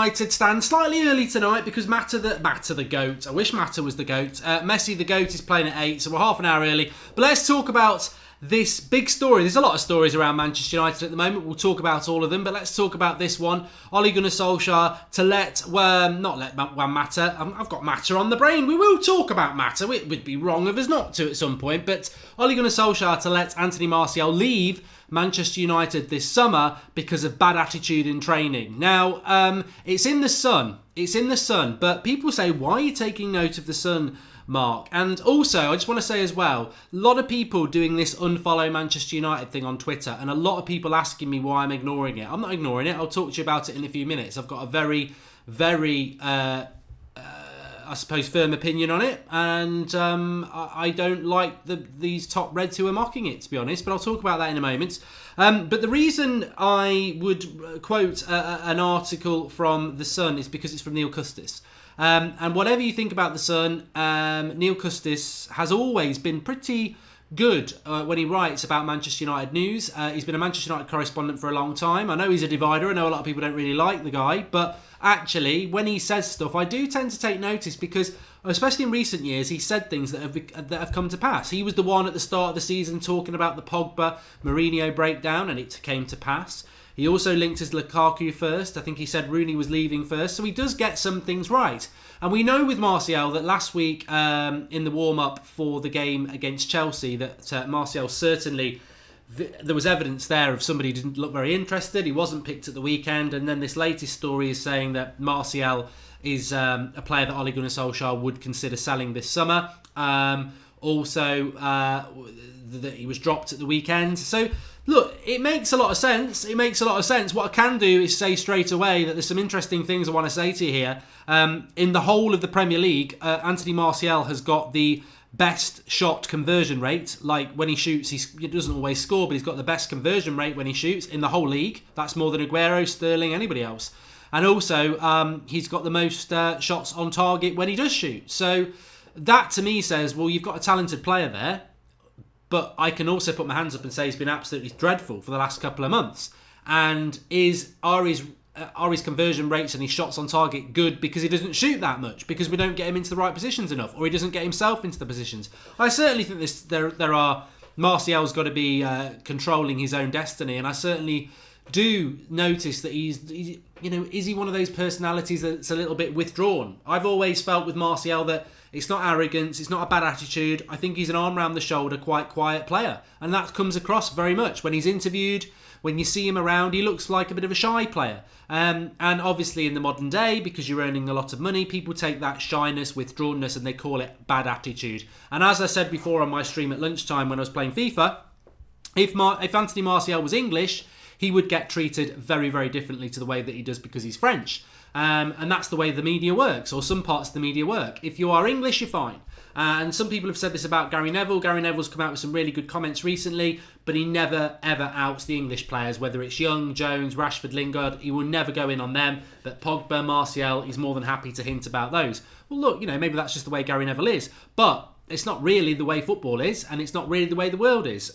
United stand slightly early tonight because Mata the GOAT. I wish Mata was the GOAT. Messi the GOAT is playing at 8, so we're half an hour early. But let's talk about this big story. There's a lot of stories around Manchester United at the moment. We'll talk about all of them, but let's talk about this one. Ole Gunnar Solskjaer to not let Mata. I've got Mata on the brain. We will talk about Mata. It would be wrong of us not to at some point. But Ole Gunnar Solskjaer to let Anthony Martial leave Manchester United this summer because of bad attitude in training. Now, it's in the Sun. But people say, why are you taking note of the Sun, Mark? And also, I just want to say as well, a lot of people doing this unfollow Manchester United thing on Twitter, and a lot of people asking me why I'm ignoring it. I'm not ignoring it. I'll talk to you about it in a few minutes. I've got a very, very, I suppose, firm opinion on it, and I don't like these top Reds who are mocking it, to be honest, but I'll talk about that in a moment. But the reason I would quote an article from The Sun is because it's from Neil Custis. And whatever you think about The Sun, Neil Custis has always been pretty good when he writes about Manchester United news. He's been a Manchester United correspondent for a long time. I know he's a divider. I know a lot of people don't really like the guy. But actually, when he says stuff, I do tend to take notice because, especially in recent years, he said things that have come to pass. He was the one at the start of the season talking about the Pogba Mourinho breakdown, and it came to pass. He also linked his Lukaku first. I think he said Rooney was leaving first. So he does get some things right. And we know with Martial that last week in the warm-up for the game against Chelsea that Martial certainly, there was evidence there of somebody who didn't look very interested. He wasn't picked at the weekend. And then this latest story is saying that Martial is a player that Ole Gunnar Solskjaer would consider selling this summer. Also, that he was dropped at the weekend. So, look, it makes a lot of sense. What I can do is say straight away that there's some interesting things I want to say to you here. In the whole of the Premier League, Anthony Martial has got the best shot conversion rate. Like, when he shoots, he doesn't always score, but he's got the best conversion rate when he shoots in the whole league. That's more than Aguero, Sterling, anybody else. And also, he's got the most shots on target when he does shoot. So that, to me, says, well, you've got a talented player there. But I can also put my hands up and say he's been absolutely dreadful for the last couple of months. And are his conversion rates and his shots on target good because he doesn't shoot that much? Because we don't get him into the right positions enough? Or he doesn't get himself into the positions? I certainly think there are... Martial's got to be controlling his own destiny. And I certainly do notice that is he one of those personalities that's a little bit withdrawn? I've always felt with Martial that it's not arrogance, it's not a bad attitude. I think he's an arm round the shoulder, quite quiet player. And that comes across very much. When he's interviewed, when you see him around, he looks like a bit of a shy player. And obviously in the modern day, because you're earning a lot of money, people take that shyness, withdrawnness, and they call it bad attitude. And as I said before on my stream at lunchtime when I was playing FIFA, if Anthony Martial was English, he would get treated very, very differently to the way that he does because he's French. And that's the way the media works, or some parts of the media work. If you are English, you're fine. And some people have said this about Gary Neville. Gary Neville's come out with some really good comments recently, but he never, ever outs the English players, whether it's Young, Jones, Rashford, Lingard. He will never go in on them. But Pogba, Martial, he's more than happy to hint about those. Well, look, maybe that's just the way Gary Neville is. But it's not really the way football is, and it's not really the way the world is.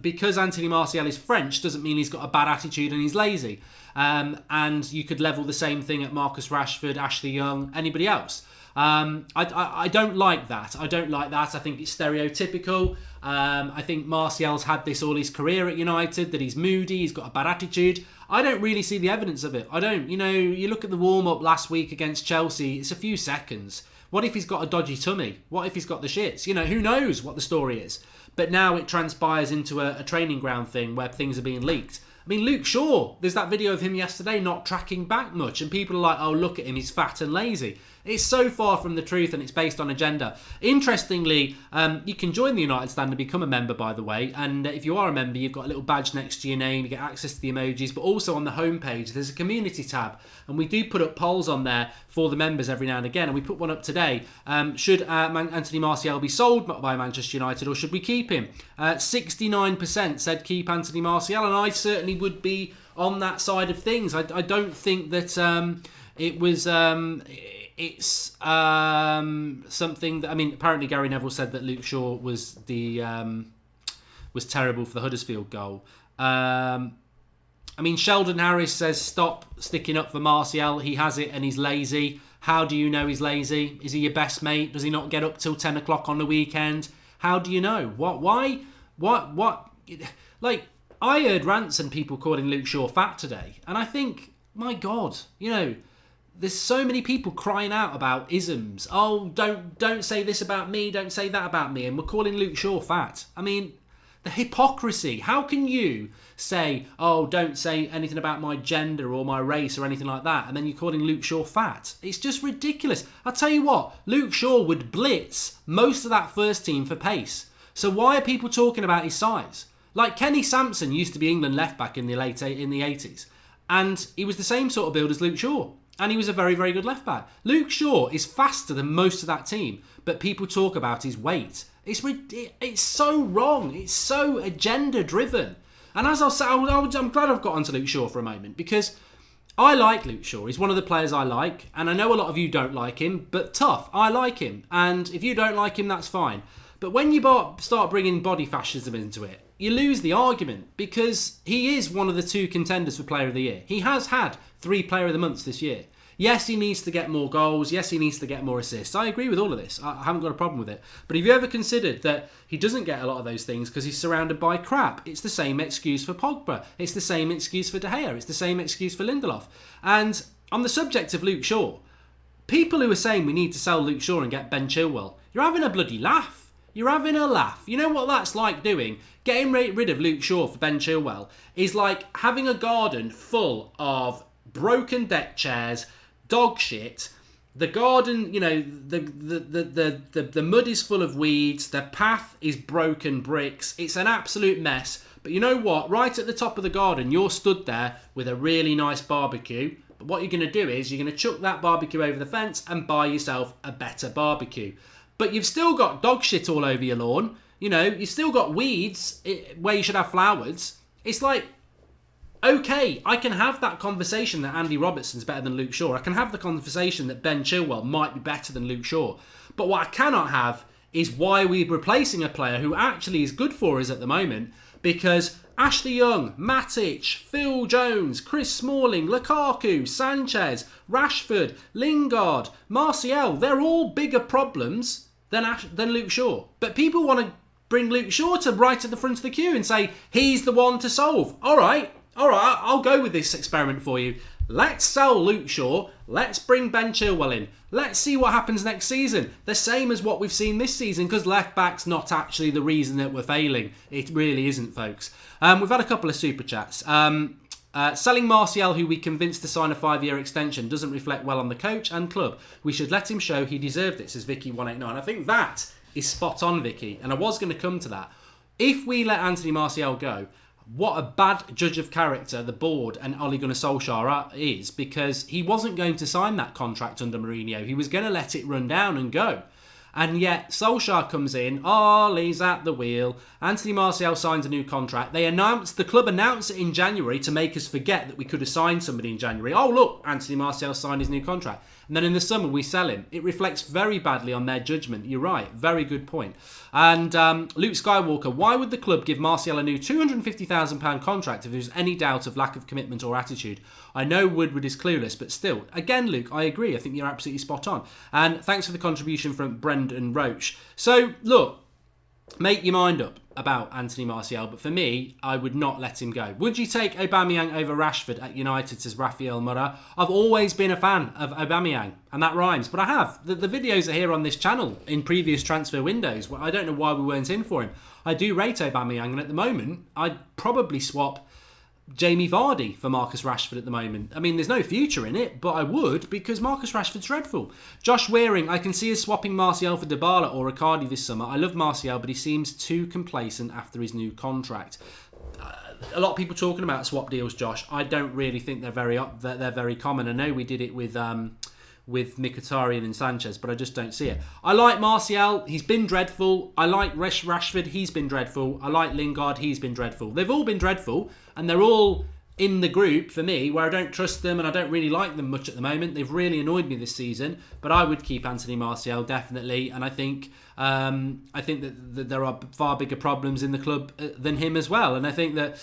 Because Anthony Martial is French doesn't mean he's got a bad attitude and he's lazy. And you could level the same thing at Marcus Rashford, Ashley Young, anybody else. I don't like that. I think it's stereotypical. I think Martial's had this all his career at United, that he's moody, he's got a bad attitude. I don't really see the evidence of it. I don't. You look at the warm-up last week against Chelsea, it's a few seconds. What if he's got a dodgy tummy? What if he's got the shits? Who knows what the story is? But now it transpires into a training ground thing where things are being leaked. I mean, Luke Shaw, there's that video of him yesterday not tracking back much, and people are like, oh, look at him, he's fat and lazy. It's so far from the truth, and it's based on agenda. Interestingly, you can join the United Stand and become a member, by the way. And if you are a member, you've got a little badge next to your name. You get access to the emojis. But also on the homepage, there's a community tab. And we do put up polls on there for the members every now and again. And we put one up today. Should Anthony Martial be sold by Manchester United, or should we keep him? 69% said keep Anthony Martial. And I certainly would be on that side of things. I don't think that it was... It's something that, apparently Gary Neville said that Luke Shaw was terrible for the Huddersfield goal. I mean, Sheldon Harris says stop sticking up for Martial. He has it and he's lazy. How do you know he's lazy? Is he your best mate? Does he not get up till 10 o'clock on the weekend? How do you know? What? Why? What? Like, I heard rants and people calling Luke Shaw fat today. And I think, my God, there's so many people crying out about isms. Oh, don't say this about me. Don't say that about me. And we're calling Luke Shaw fat. I mean, the hypocrisy. How can you say, oh, don't say anything about my gender or my race or anything like that, and then you're calling Luke Shaw fat? It's just ridiculous. I'll tell you what, Luke Shaw would blitz most of that first team for pace. So why are people talking about his size? Like, Kenny Sampson used to be England left back in the 80s, and he was the same sort of build as Luke Shaw, and he was a very, very good left back. Luke Shaw is faster than most of that team, but people talk about his weight. It's so wrong. It's so agenda driven. And as I'll say, I'm glad I've got onto Luke Shaw for a moment, because I like Luke Shaw. He's one of the players I like, and I know a lot of you don't like him, but tough. I like him, and if you don't like him, that's fine. But when you start bringing body fascism into it, you lose the argument, because he is one of the 2 contenders for Player of the Year. He has had 3 Player of the Months this year. Yes, he needs to get more goals. Yes, he needs to get more assists. I agree with all of this. I haven't got a problem with it. But have you ever considered that he doesn't get a lot of those things because he's surrounded by crap? It's the same excuse for Pogba. It's the same excuse for De Gea. It's the same excuse for Lindelof. And on the subject of Luke Shaw, people who are saying we need to sell Luke Shaw and get Ben Chilwell, you're having a bloody laugh. You're having a laugh. You know what that's like doing? Getting rid of Luke Shaw for Ben Chilwell is like having a garden full of broken deck chairs, dog shit. The garden, the mud is full of weeds. The path is broken bricks. It's an absolute mess. But you know what? Right at the top of the garden, you're stood there with a really nice barbecue. But what you're going to do is you're going to chuck that barbecue over the fence and buy yourself a better barbecue. But you've still got dog shit all over your lawn. You've still got weeds where you should have flowers. It's like, okay, I can have that conversation that Andy Robertson's better than Luke Shaw. I can have the conversation that Ben Chilwell might be better than Luke Shaw. But what I cannot have is why we're replacing a player who actually is good for us at the moment, because Ashley Young, Matic, Phil Jones, Chris Smalling, Lukaku, Sanchez, Rashford, Lingard, Martial, they're all bigger problems than Luke Shaw. But people want to bring Luke Shaw to right at the front of the queue and say he's the one to solve. All right, I'll go with this experiment for you. Let's sell Luke Shaw. Let's bring Ben Chilwell in. Let's see what happens next season. The same as what we've seen this season, because left back's not actually the reason that we're failing. It really isn't, folks. We've had a couple of super chats. Selling Martial, who we convinced to sign a 5-year extension, doesn't reflect well on the coach and club. We should let him show he deserved it, says Vicky189. I think that is spot on, Vicky, and I was going to come to that. If we let Anthony Martial go, what a bad judge of character the board and Ole Gunnar Solskjaer is, because he wasn't going to sign that contract under Mourinho. He was going to let it run down and go. And yet Solskjaer comes in, Ole's at the wheel, Anthony Martial signs a new contract. The club announced it in January to make us forget that we could have signed somebody in January. Oh look, Anthony Martial signed his new contract. And then in the summer we sell him. It reflects very badly on their judgment. You're right, very good point. And Luke Skywalker, why would the club give Martial a new £250,000 contract if there's any doubt of lack of commitment or attitude? I know Woodward is clueless, but still. Again, Luke, I agree. I think you're absolutely spot on. And thanks for the contribution from Brendan Roach. So, look, make your mind up about Anthony Martial, but for me, I would not let him go. Would you take Aubameyang over Rashford at United, says Rafael Murra? I've always been a fan of Aubameyang, and that rhymes, but I have. The videos are here on this channel in previous transfer windows. I don't know why we weren't in for him. I do rate Aubameyang, and at the moment, I'd probably swap Jamie Vardy for Marcus Rashford at the moment. I mean, there's no future in it, but I would, because Marcus Rashford's dreadful. Josh Wearing, I can see us swapping Martial for Dybala or Icardi this summer. I love Martial, but he seems too complacent after his new contract. A lot of people talking about swap deals, Josh. I don't really think they're very common. I know we did it with Mkhitaryan and Sanchez, but I just don't see it. I like Martial, he's been dreadful. I like Rashford, he's been dreadful. I like Lingard, he's been dreadful. They've all been dreadful, and they're all in the group, for me, where I don't trust them and I don't really like them much at the moment. They've really annoyed me this season, but I would keep Anthony Martial, definitely, and I think that there are far bigger problems in the club than him as well, and I think that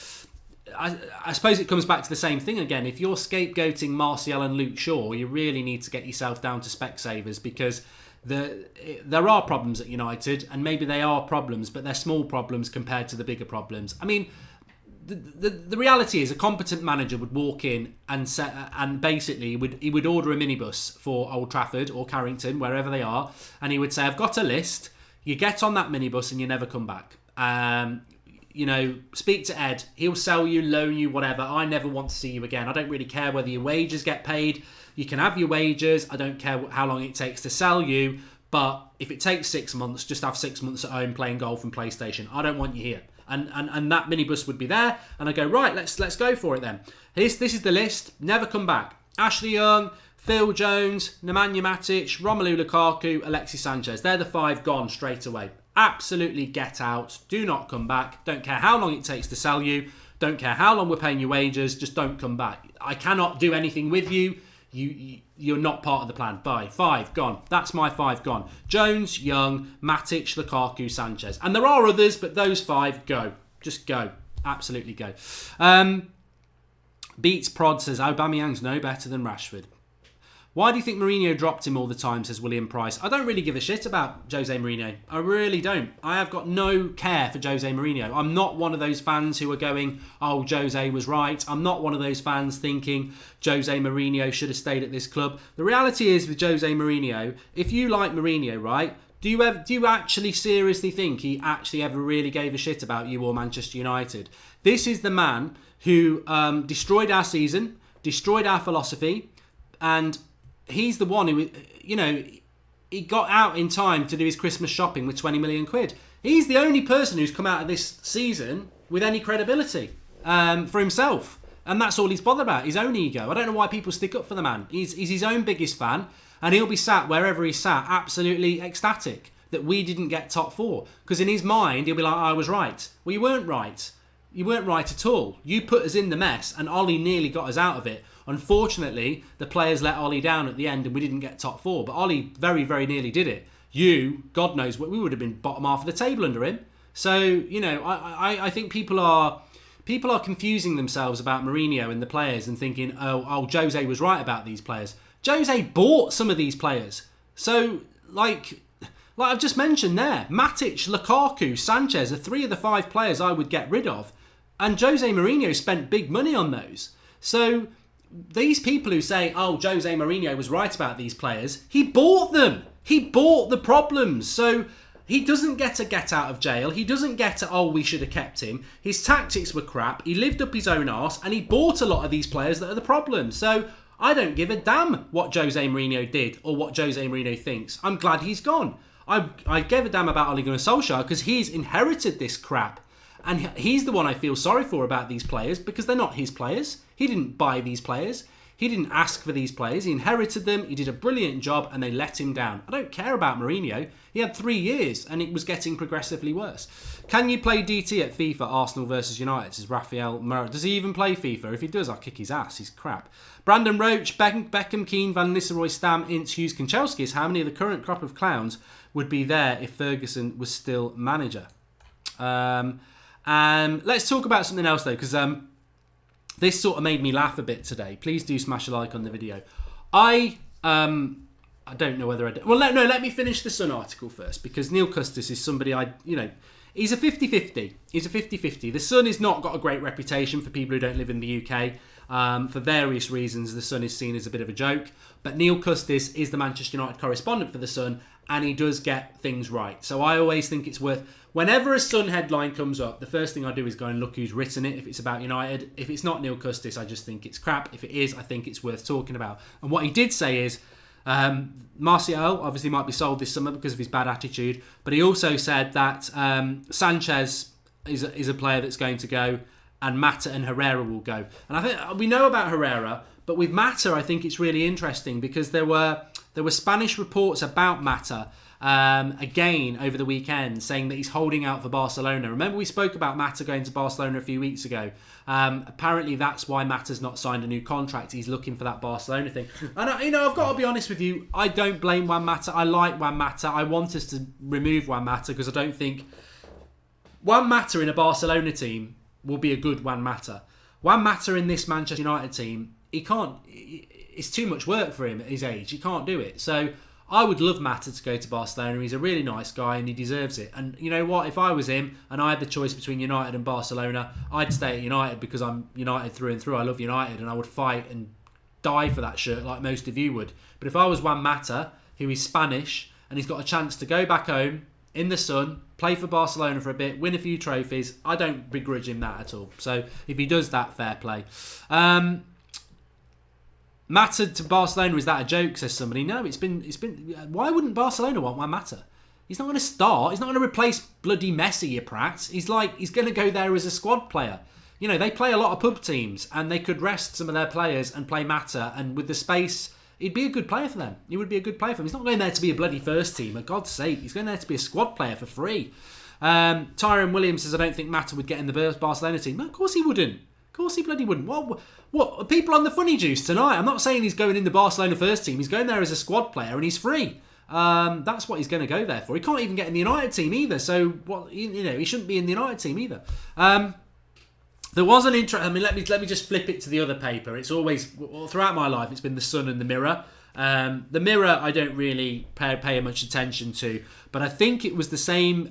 I suppose it comes back to the same thing again. If you're scapegoating Martial and Luke Shaw, you really need to get yourself down to Specsavers, because there are problems at United, and maybe they are problems, but they're small problems compared to the bigger problems. I mean, the reality is a competent manager would walk in and basically he would order a minibus for Old Trafford or Carrington, wherever they are, and he would say, I've got a list. You get on that minibus and you never come back. Speak to Ed. He'll sell you, loan you, whatever. I never want to see you again. I don't really care whether your wages get paid. You can have your wages. I don't care how long it takes to sell you. But if it takes 6 months, just have 6 months at home playing golf and PlayStation. I don't want you here. And that minibus would be there. And I go, right, let's go for it then. This is the list. Never come back. Ashley Young, Phil Jones, Nemanja Matic, Romelu Lukaku, Alexis Sanchez. They're the 5 gone straight away. Absolutely get out. Do not come back. Don't care how long it takes to sell you. Don't care how long we're paying your wages. Just don't come back. I cannot do anything with you. You're not part of the plan. Bye. 5 gone. That's my 5 gone. Jones, Young, Matic, Lukaku, Sanchez. And there are others, but those 5 go. Just go. Absolutely go. Beats Prod says Aubameyang's no better than Rashford. Why do you think Mourinho dropped him all the time, says William Price? I don't really give a shit about Jose Mourinho. I really don't. I have got no care for Jose Mourinho. I'm not one of those fans who are going, oh, Jose was right. I'm not one of those fans thinking Jose Mourinho should have stayed at this club. The reality is with Jose Mourinho, if you like Mourinho, right, do you actually seriously think he actually ever really gave a shit about you or Manchester United? This is the man who destroyed our season, destroyed our philosophy, and he's the one who, he got out in time to do his Christmas shopping with 20 million quid. He's the only person who's come out of this season with any credibility for himself. And that's all he's bothered about, his own ego. I don't know why people stick up for the man. He's his own biggest fan, and he'll be sat wherever he's sat absolutely ecstatic that we didn't get top 4. Because in his mind, he'll be like, I was right. Well, you weren't right. You weren't right at all. You put us in the mess, and Ollie nearly got us out of it. Unfortunately, the players let Ollie down at the end and we didn't get top 4. But Ollie very, very nearly did it. God knows what, we would have been bottom half of the table under him. So, I think people are confusing themselves about Mourinho and the players and thinking, oh, Jose was right about these players. Jose bought some of these players. So, like I've just mentioned there, Matic, Lukaku, Sanchez are 3 of the 5 players I would get rid of. And Jose Mourinho spent big money on those. So these people who say, oh, Jose Mourinho was right about these players, he bought them. He bought the problems. So he doesn't get a get out of jail. He doesn't get a, oh, we should have kept him. His tactics were crap. He lived up his own arse and he bought a lot of these players that are the problem. So I don't give a damn what Jose Mourinho did or what Jose Mourinho thinks. I'm glad he's gone. I gave a damn about Ole Gunnar Solskjaer because he's inherited this crap. And he's the one I feel sorry for about these players because they're not his players. He didn't buy these players. He didn't ask for these players. He inherited them. He did a brilliant job and they let him down. I don't care about Mourinho. He had 3 years and it was getting progressively worse. Can you play DT at FIFA, Arsenal versus United? Says Raphael Murray. Does he even play FIFA? If he does, I'll kick his ass. He's crap. Brandon Roach, Beckham, Keane, Van Nistelrooy, Stam, Ince, Hughes, Kanchelskis. How many of the current crop of clowns would be there if Ferguson was still manager? Let's talk about something else though, because this sort of made me laugh a bit today. Please do smash a like on the video. I don't know whether I do. Well, let me finish the Sun article first, because Neil Custis is somebody he's a 50-50. He's a 50-50. The Sun has not got a great reputation for people who don't live in the UK. For various reasons, the Sun is seen as a bit of a joke. But Neil Custis is the Manchester United correspondent for the Sun, and he does get things right. So I always think it's worth... Whenever a Sun headline comes up, the first thing I do is go and look who's written it, if it's about United. If it's not Neil Custis, I just think it's crap. If it is, I think it's worth talking about. And what he did say is, Martial obviously might be sold this summer because of his bad attitude, but he also said that Sanchez is a player that's going to go, and Mata and Herrera will go. And I think we know about Herrera, but with Mata, I think it's really interesting because there were Spanish reports about Mata again over the weekend saying that he's holding out for Barcelona. Remember we spoke about Mata going to Barcelona a few weeks ago. Apparently that's why Mata's not signed a new contract. He's looking for that Barcelona thing. And I've got to be honest with you, I don't blame Juan Mata. I like Juan Mata. I want us to remove Juan Mata because I don't think Juan Mata in a Barcelona team will be a good Juan Mata. Juan Mata in this Manchester United team, he can't. It's too much work for him at his age. He can't do it. So I would love Mata to go to Barcelona. He's a really nice guy and he deserves it. And you know what? If I was him and I had the choice between United and Barcelona, I'd stay at United because I'm United through and through. I love United and I would fight and die for that shirt like most of you would. But if I was Juan Mata, who is Spanish, and he's got a chance to go back home in the sun, play for Barcelona for a bit, win a few trophies, I don't begrudge him that at all. So if he does that, fair play. Mata to Barcelona, is that a joke, says somebody? No, it's been. Why wouldn't Barcelona want Juan Mata? He's not going to start. He's not going to replace bloody Messi, you prat. He's going to go there as a squad player. You know, they play a lot of pub teams and they could rest some of their players and play Mata, and with the space, he'd be a good player for them. He would be a good player for them. He's not going there to be a bloody first team, for God's sake. He's going there to be a squad player for free. Tyrone Williams says, I don't think Mata would get in the Barcelona team. No, of course he wouldn't. Of course he bloody wouldn't. What are people on the funny juice tonight? I'm not saying he's going in the Barcelona first team. He's going there as a squad player and he's free. That's what he's going to go there for. He can't even get in the United team either. So what? You know, he shouldn't be in the United team either. There was an interest. I mean, let me just flip it to the other paper. It's always, well, throughout my life, it's been the Sun and the Mirror. The Mirror, I don't really pay much attention to, but I think it was the same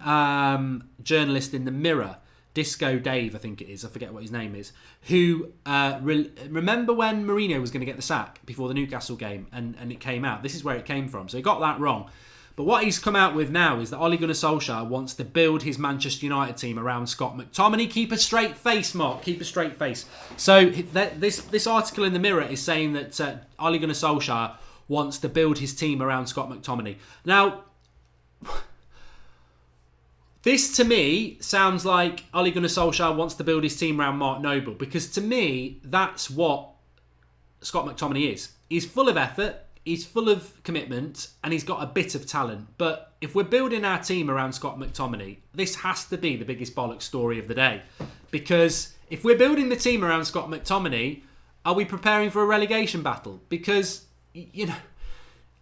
journalist in the Mirror, Disco Dave, I think it is. I forget what his name is. Who remember when Mourinho was going to get the sack before the Newcastle game, and it came out. This is where it came from. So he got that wrong. But what he's come out with now is that Ole Gunnar Solskjaer wants to build his Manchester United team around Scott McTominay. Keep a straight face, Mark. Keep a straight face. So this article in the Mirror is saying that Ole Gunnar Solskjaer wants to build his team around Scott McTominay. Now, this to me sounds like Ole Gunnar Solskjaer wants to build his team around Mark Noble, because to me, that's what Scott McTominay is. He's full of effort. He's full of commitment and he's got a bit of talent. But if we're building our team around Scott McTominay, this has to be the biggest bollocks story of the day. Because if we're building the team around Scott McTominay, are we preparing for a relegation battle? Because, you know,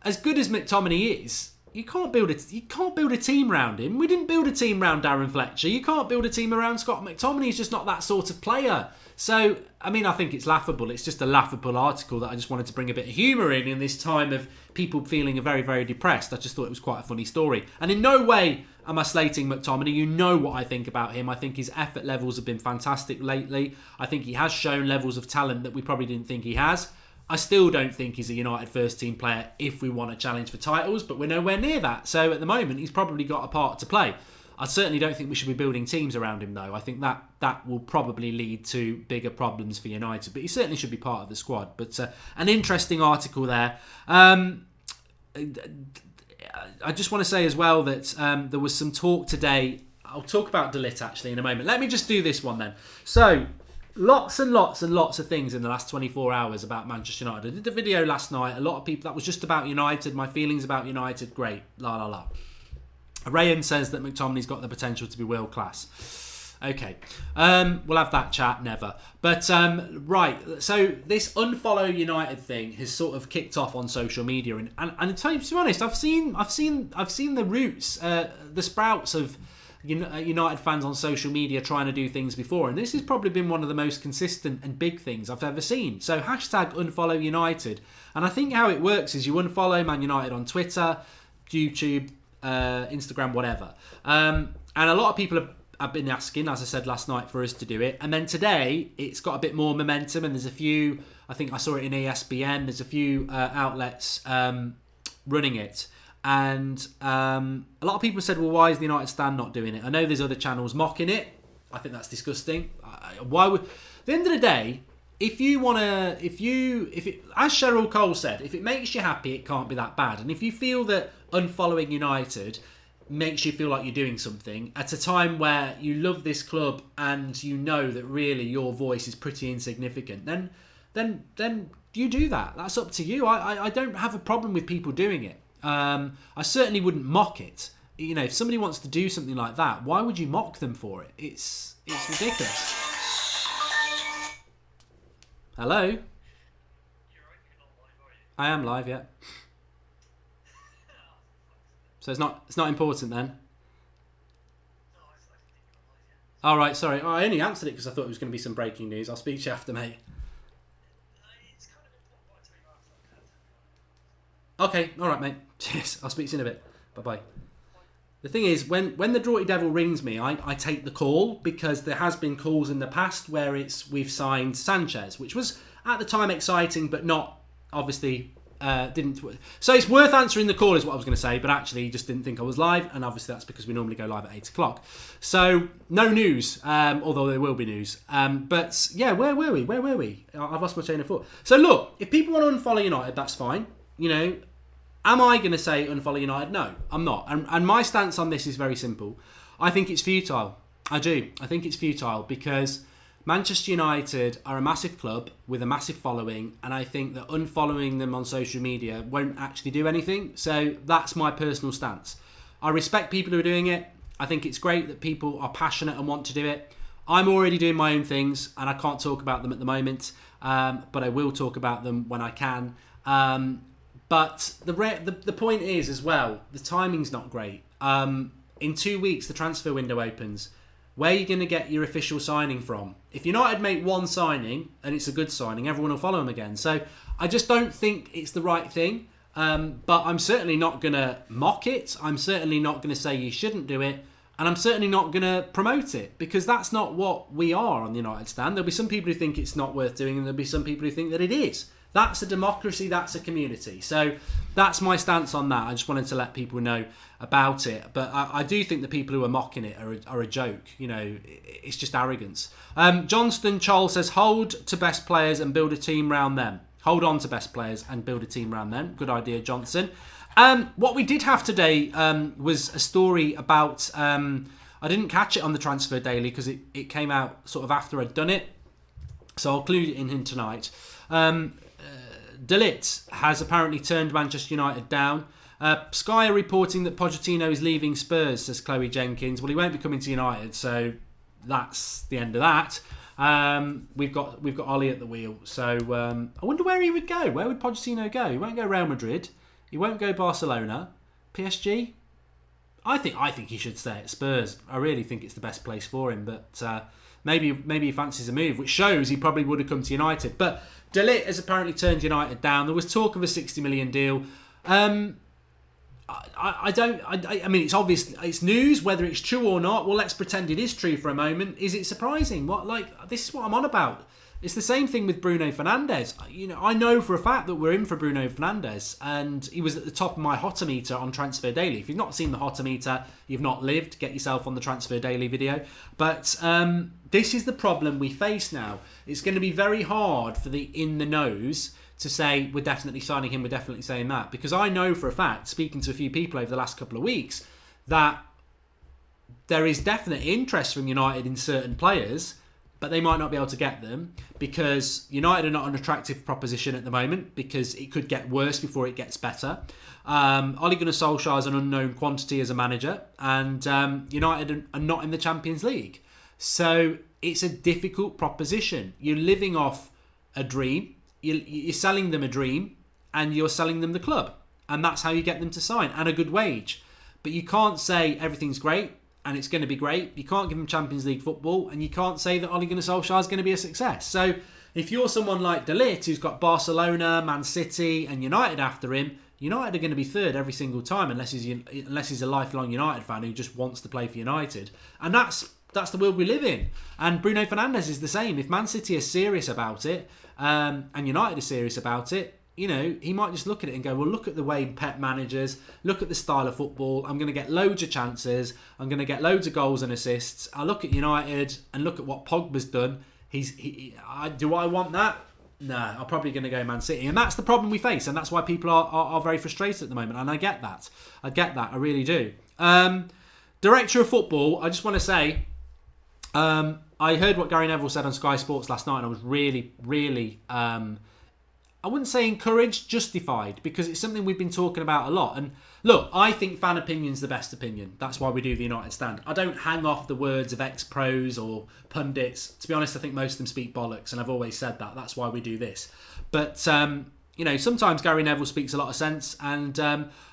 as good as McTominay is, you can't build a team around him. We didn't build a team around Darren Fletcher. You can't build a team around Scott McTominay. He's just not that sort of player. So, I mean, I think it's laughable. It's just a laughable article that I just wanted to bring a bit of humour in this time of people feeling very, very depressed. I just thought it was quite a funny story. And in no way am I slating McTominay. You know what I think about him. I think his effort levels have been fantastic lately. I think he has shown levels of talent that we probably didn't think he has. I still don't think he's a United first team player if we want to challenge for titles, but we're nowhere near that. So at the moment, he's probably got a part to play. I certainly don't think we should be building teams around him, though. I think that will probably lead to bigger problems for United. But he certainly should be part of the squad. But an interesting article there. I just want to say as well that there was some talk today. I'll talk about De Ligt actually in a moment. Let me just do this one then. So, lots and lots and lots of things in the last 24 hours about Manchester United. I did the video last night. A lot of people, that was just about United. My feelings about United, great. La la la. Rayan says that McTominay's got the potential to be world class. Okay, we'll have that chat. Never. But right, so this Unfollow United thing has sort of kicked off on social media, and to be honest, I've seen the roots, the sprouts of United fans on social media trying to do things before, and this has probably been one of the most consistent and big things I've ever seen. So hashtag Unfollow United, and I think how it works is you unfollow Man United on Twitter, YouTube, Instagram, whatever, and a lot of people have been asking, as I said last night, for us to do it, and then today it's got a bit more momentum, and there's a few, I think I saw it in ESPN, there's a few outlets running it, and a lot of people said, well, why is the United Stand not doing it? I know there's other channels mocking it. I think that's disgusting. Why would, at the end of the day, if you want to, if it, as Cheryl Cole said, if it makes you happy, it can't be that bad. And if you feel that unfollowing United makes you feel like you're doing something at a time where you love this club and you know that really your voice is pretty insignificant, then you do that. That's up to you. I don't have a problem with people doing it. I certainly wouldn't mock it. You know, if somebody wants to do something like that, why would you mock them for it? It's ridiculous. Hello? You're right, you're not live, are you? I am live, yeah. So it's not important then? No, All right, sorry. I only answered it because I thought it was going to be some breaking news. I'll speak to you after, mate. Okay, all right, mate. Cheers. I'll speak to you in a bit. Bye-bye. The thing is, when the Draughty Devil rings me, I take the call because there has been calls in the past where we've signed Sanchez, which was at the time exciting, but not obviously didn't. So it's worth answering the call, is what I was going to say, but actually he just didn't think I was live, and obviously that's because we normally go live at 8 o'clock. So no news, although there will be news. But yeah, where were we? I've lost my chain of thought. So look, if people want to unfollow United, that's fine. You know. Am I going to say unfollow United? No, I'm not. And my stance on this is very simple. I think it's futile. I do. I think it's futile because Manchester United are a massive club with a massive following, and I think that unfollowing them on social media won't actually do anything. So that's my personal stance. I respect people who are doing it. I think it's great that people are passionate and want to do it. I'm already doing my own things, and I can't talk about them at the moment, but I will talk about them when I can. But the point is as well, the timing's not great. In 2 weeks, the transfer window opens. Where are you going to get your official signing from? If United make one signing and it's a good signing, everyone will follow them again. So I just don't think it's the right thing. But I'm certainly not going to mock it. I'm certainly not going to say you shouldn't do it. And I'm certainly not going to promote it because that's not what we are on the United Stand. There'll be some people who think it's not worth doing and there'll be some people who think that it is. That's a democracy, that's a community. So that's my stance on that. I just wanted to let people know about it. But I do think the people who are mocking it are a joke. You know, it's just arrogance. Johnston Chol says, hold to best players and build a team round them. Hold on to best players and build a team round them. Good idea, Johnson. What we did have today was a story about... I didn't catch it on the Transfer Daily because it came out sort of after I'd done it. So I'll include it in tonight. De Ligt has apparently turned Manchester United down. Sky are reporting that Pochettino is leaving Spurs, says Chloe Jenkins. Well, he won't be coming to United, so that's the end of that. We've got Ollie at the wheel, so I wonder where he would go. Where would Pochettino go? He won't go Real Madrid. He won't go Barcelona. PSG. I think he should stay at Spurs. I really think it's the best place for him, but maybe he fancies a move, which shows he probably would have come to United. But De Ligt has apparently turned United down. There was talk of a 60 million deal. I mean, it's obvious, it's news, whether it's true or not. Well, let's pretend it is true for a moment. Is it surprising? This is what I'm on about. It's the same thing with Bruno Fernandes. You know, I know for a fact that we're in for Bruno Fernandes, and he was at the top of my Hotometer on Transfer Daily. If you've not seen the Hotometer, you've not lived. Get yourself on the Transfer Daily video. But this is the problem we face now. It's going to be very hard for the in-the-knows to say, we're definitely signing him, we're definitely saying that. Because I know for a fact, speaking to a few people over the last couple of weeks, that there is definite interest from United in certain players, but they might not be able to get them because United are not an attractive proposition at the moment because it could get worse before it gets better. Ole Gunnar Solskjaer is an unknown quantity as a manager, and United are not in the Champions League. So it's a difficult proposition. You're living off a dream, you're selling them a dream, and you're selling them the club. And that's how you get them to sign, and a good wage. But you can't say everything's great, and it's going to be great. You can't give them Champions League football, and you can't say that Ole Gunnar Solskjaer is going to be a success. So if you're someone like De Ligt, who's got Barcelona, Man City, and United after him, United are going to be third every single time, unless he's a lifelong United fan who just wants to play for United. And that's the world we live in. And Bruno Fernandes is the same. If Man City are serious about it, and United are serious about it, you know, he might just look at it and go, well, look at the way Pep manages, look at the style of football, I'm going to get loads of chances, I'm going to get loads of goals and assists. I look at United and look at what Pogba's done. Do I want that? No, I'm probably going to go Man City. And that's the problem we face, and that's why people are very frustrated at the moment, and I get that. I really do. Director of football, I just want to say, I heard what Gary Neville said on Sky Sports last night, and I was really, really... I wouldn't say encouraged, justified, because it's something we've been talking about a lot. And look, I think fan opinion's the best opinion. That's why we do the United Stand. I don't hang off the words of ex-pros or pundits. To be honest, I think most of them speak bollocks, and I've always said that. That's why we do this. But, you know, sometimes Gary Neville speaks a lot of sense, and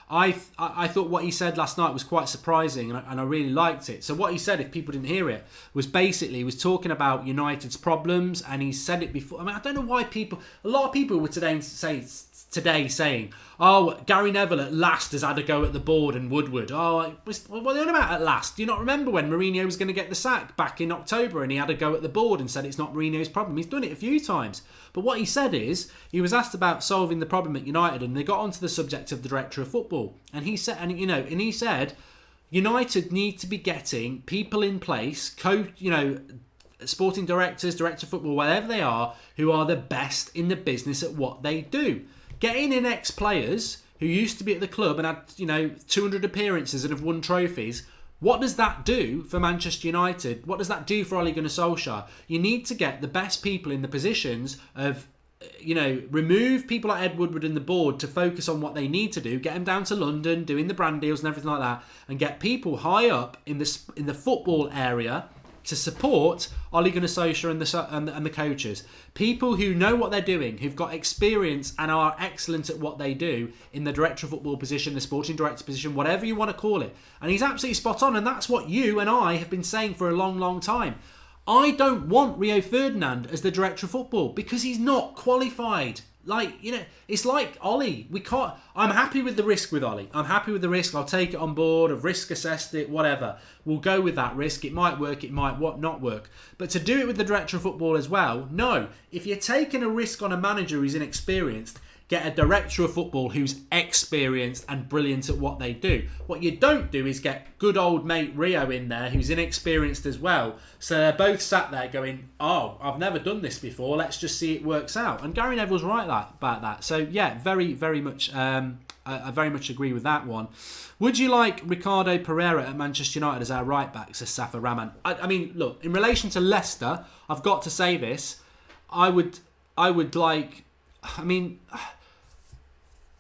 I thought what he said last night was quite surprising, and I really liked it. So what he said, if people didn't hear it, was basically he was talking about United's problems, and he said it before. I mean, I don't know why a lot of people were today saying, oh, Gary Neville at last has had a go at the board and Woodward. Oh, what are they on about at last? Do you not remember when Mourinho was going to get the sack back in October and he had a go at the board and said it's not Mourinho's problem? He's done it a few times. But what he said is, he was asked about solving the problem at United, and they got onto the subject of the director of football. And he said, United need to be getting people in place, sporting directors, director of football, whatever they are, who are the best in the business at what they do. Getting in ex-players who used to be at the club and had, 200 appearances and have won trophies. What does that do for Manchester United? What does that do for Ole Gunnar Solskjaer? You need to get the best people in the positions of, remove people like Ed Woodward and the board to focus on what they need to do. Get them down to London, doing the brand deals and everything like that, and get people high up in the football area to support Ole Gunnar Solskjaer and the coaches. People who know what they're doing, who've got experience and are excellent at what they do in the director of football position, the sporting director position, whatever you want to call it. And he's absolutely spot on, and that's what you and I have been saying for a long, long time. I don't want Rio Ferdinand as the director of football because he's not qualified. It's like Ollie. I'm happy with the risk with Ollie. I'm happy with the risk. I'll take it on board. I've risk assessed it, whatever. We'll go with that risk. It might work, it might not work. But to do it with the director of football as well, no. If you're taking a risk on a manager who's inexperienced, get a director of football who's experienced and brilliant at what they do. What you don't do is get good old mate Rio in there who's inexperienced as well. So they're both sat there going, oh, I've never done this before. Let's just see it works out. And Gary Neville's right about that. So yeah, very, very much, I very much agree with that one. Would you like Ricardo Pereira at Manchester United as our right back, says Safa Rahman? I mean, look, in relation to Leicester, I've got to say this. I would like,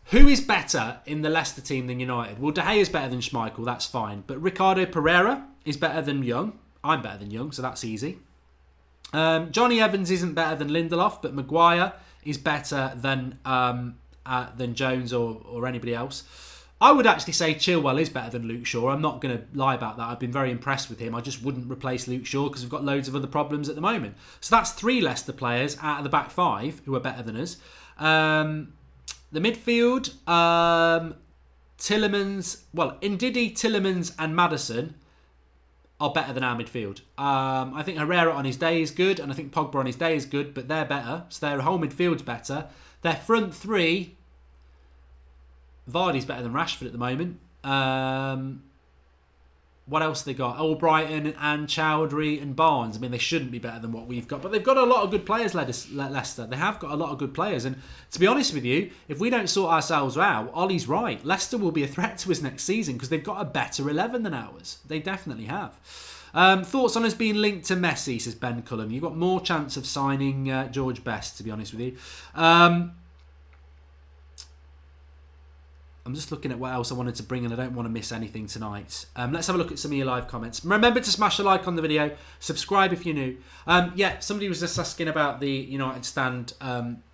who is better in the Leicester team than United? Well, De Gea is better than Schmeichel, that's fine. But Ricardo Pereira is better than Young. I'm better than Young, so that's easy. Johnny Evans isn't better than Lindelof, but Maguire is better than Jones or anybody else. I would actually say Chilwell is better than Luke Shaw. I'm not going to lie about that. I've been very impressed with him. I just wouldn't replace Luke Shaw because we've got loads of other problems at the moment. So that's 3 Leicester players out of the back 5 who are better than us. The midfield, Ndidi, Tillemans and Maddison are better than our midfield. I think Herrera on his day is good, and I think Pogba on his day is good, but they're better. So their whole midfield's better. Their front 3, Vardy's better than Rashford at the moment. What else have they got? Albrighton and Chowdhury and Barnes. I mean, they shouldn't be better than what we've got. But they've got a lot of good players, Leicester. They have got a lot of good players. And to be honest with you, if we don't sort ourselves out, Ollie's right. Leicester will be a threat to us next season because they've got a better 11 than ours. They definitely have. Thoughts on us being linked to Messi, says Ben Cullen. You've got more chance of signing George Best, to be honest with you. I'm just looking at what else I wanted to bring, and I don't want to miss anything tonight. Let's have a look at some of your live comments. Remember to smash a like on the video. Subscribe if you're new. Somebody was just asking about the United Stand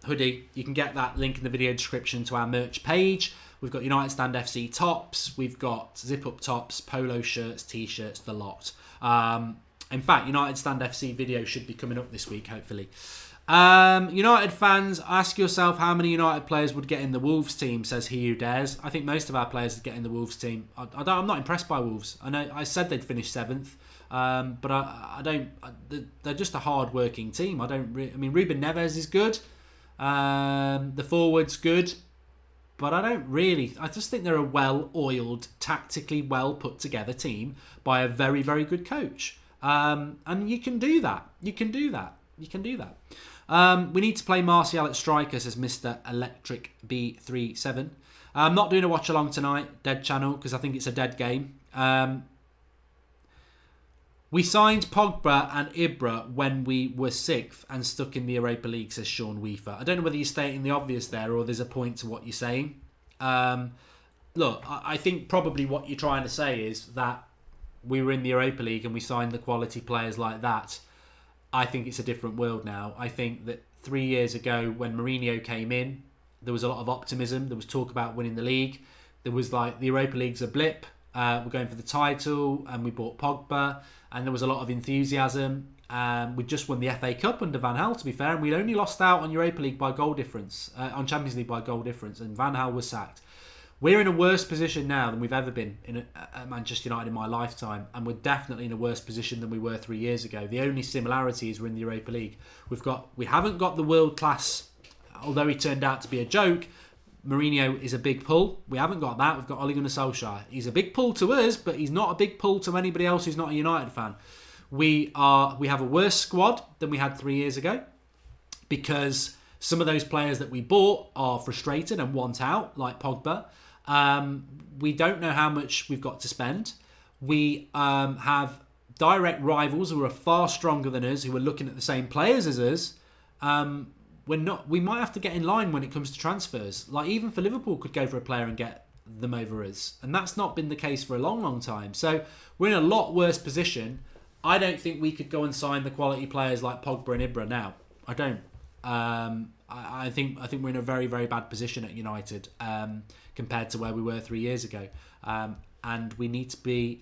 hoodie. You can get that link in the video description to our merch page. We've got United Stand FC tops. We've got zip-up tops, polo shirts, T-shirts, the lot. In fact, United Stand FC video should be coming up this week, hopefully. United fans, ask yourself how many United players would get in the Wolves team, says He Who Dares. I think most of our players would get in the Wolves team. I'm not impressed by Wolves. I know I said they'd finish 7th, but I don't. They're just a hard-working team. Ruben Neves is good. The forward's good, but I just think they're a well-oiled, tactically well-put-together team by a very, very good coach. And you can do that. You can do that. We need to play Martial at striker, says Mr. Electric B37. I'm not doing a watch along tonight, dead channel, because I think it's a dead game. We signed Pogba and Ibra when we were 6th and stuck in the Europa League, says Sean Weaver. I don't know whether you're stating the obvious there or there's a point to what you're saying. Look, I think probably what you're trying to say is that we were in the Europa League and we signed the quality players like that. I think it's a different world now. I think that 3 years ago when Mourinho came in, there was a lot of optimism. There was talk about winning the league. There was like the Europa League's a blip. We're going for the title, and we bought Pogba, and there was a lot of enthusiasm. We just won the FA Cup under Van Gaal, to be fair, and we'd only lost out on Europa League by goal difference, on Champions League by goal difference, and Van Gaal was sacked. We're in a worse position now than we've ever been at Manchester United in my lifetime, and we're definitely in a worse position than we were 3 years ago. The only similarity is we're in the Europa League. We haven't got the world class, although he turned out to be a joke. Mourinho is a big pull. We haven't got that. We've got Ole Gunnar Solskjaer. He's a big pull to us, but he's not a big pull to anybody else who's not a United fan. We have a worse squad than we had 3 years ago, because some of those players that we bought are frustrated and want out, like Pogba. We don't know how much we've got to spend. We have direct rivals who are far stronger than us, who are looking at the same players as us. We might have to get in line when it comes to transfers. Like, even for Liverpool could go for a player and get them over us, and that's not been the case for a long time. So we're in a lot worse position. I don't think we could go and sign the quality players like Pogba and Ibra now. I don't. I think we're in a very, very bad position at United compared to where we were 3 years ago, and we need to be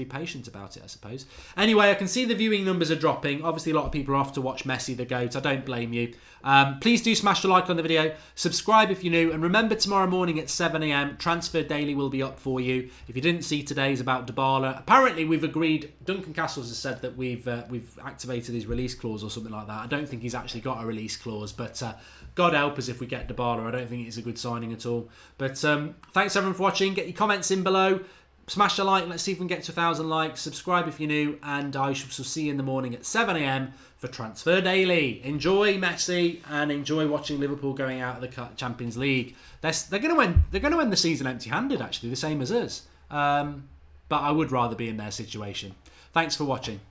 patient about it, I suppose. Anyway, I can see the viewing numbers are dropping. Obviously, a lot of people are off to watch Messi the GOAT. I don't blame you. Please do smash the like on the video, subscribe if you're new, and remember, tomorrow morning at 7 a.m, Transfer Daily will be up for you. If you didn't see today's about Dybala, apparently we've agreed. Duncan Castles has said that we've activated his release clause or something like that. I don't think he's actually got a release clause, but God help us if we get Dybala. I don't think it's a good signing at all. But thanks everyone for watching. Get your comments in below. Smash a like. Let's see if we can get to 1,000 likes. Subscribe if you're new, and I shall see you in the morning at 7 a.m. for Transfer Daily. Enjoy Messi and enjoy watching Liverpool going out of the Champions League. They're going to win. They're going to win the season empty-handed, actually, the same as us. But I would rather be in their situation. Thanks for watching.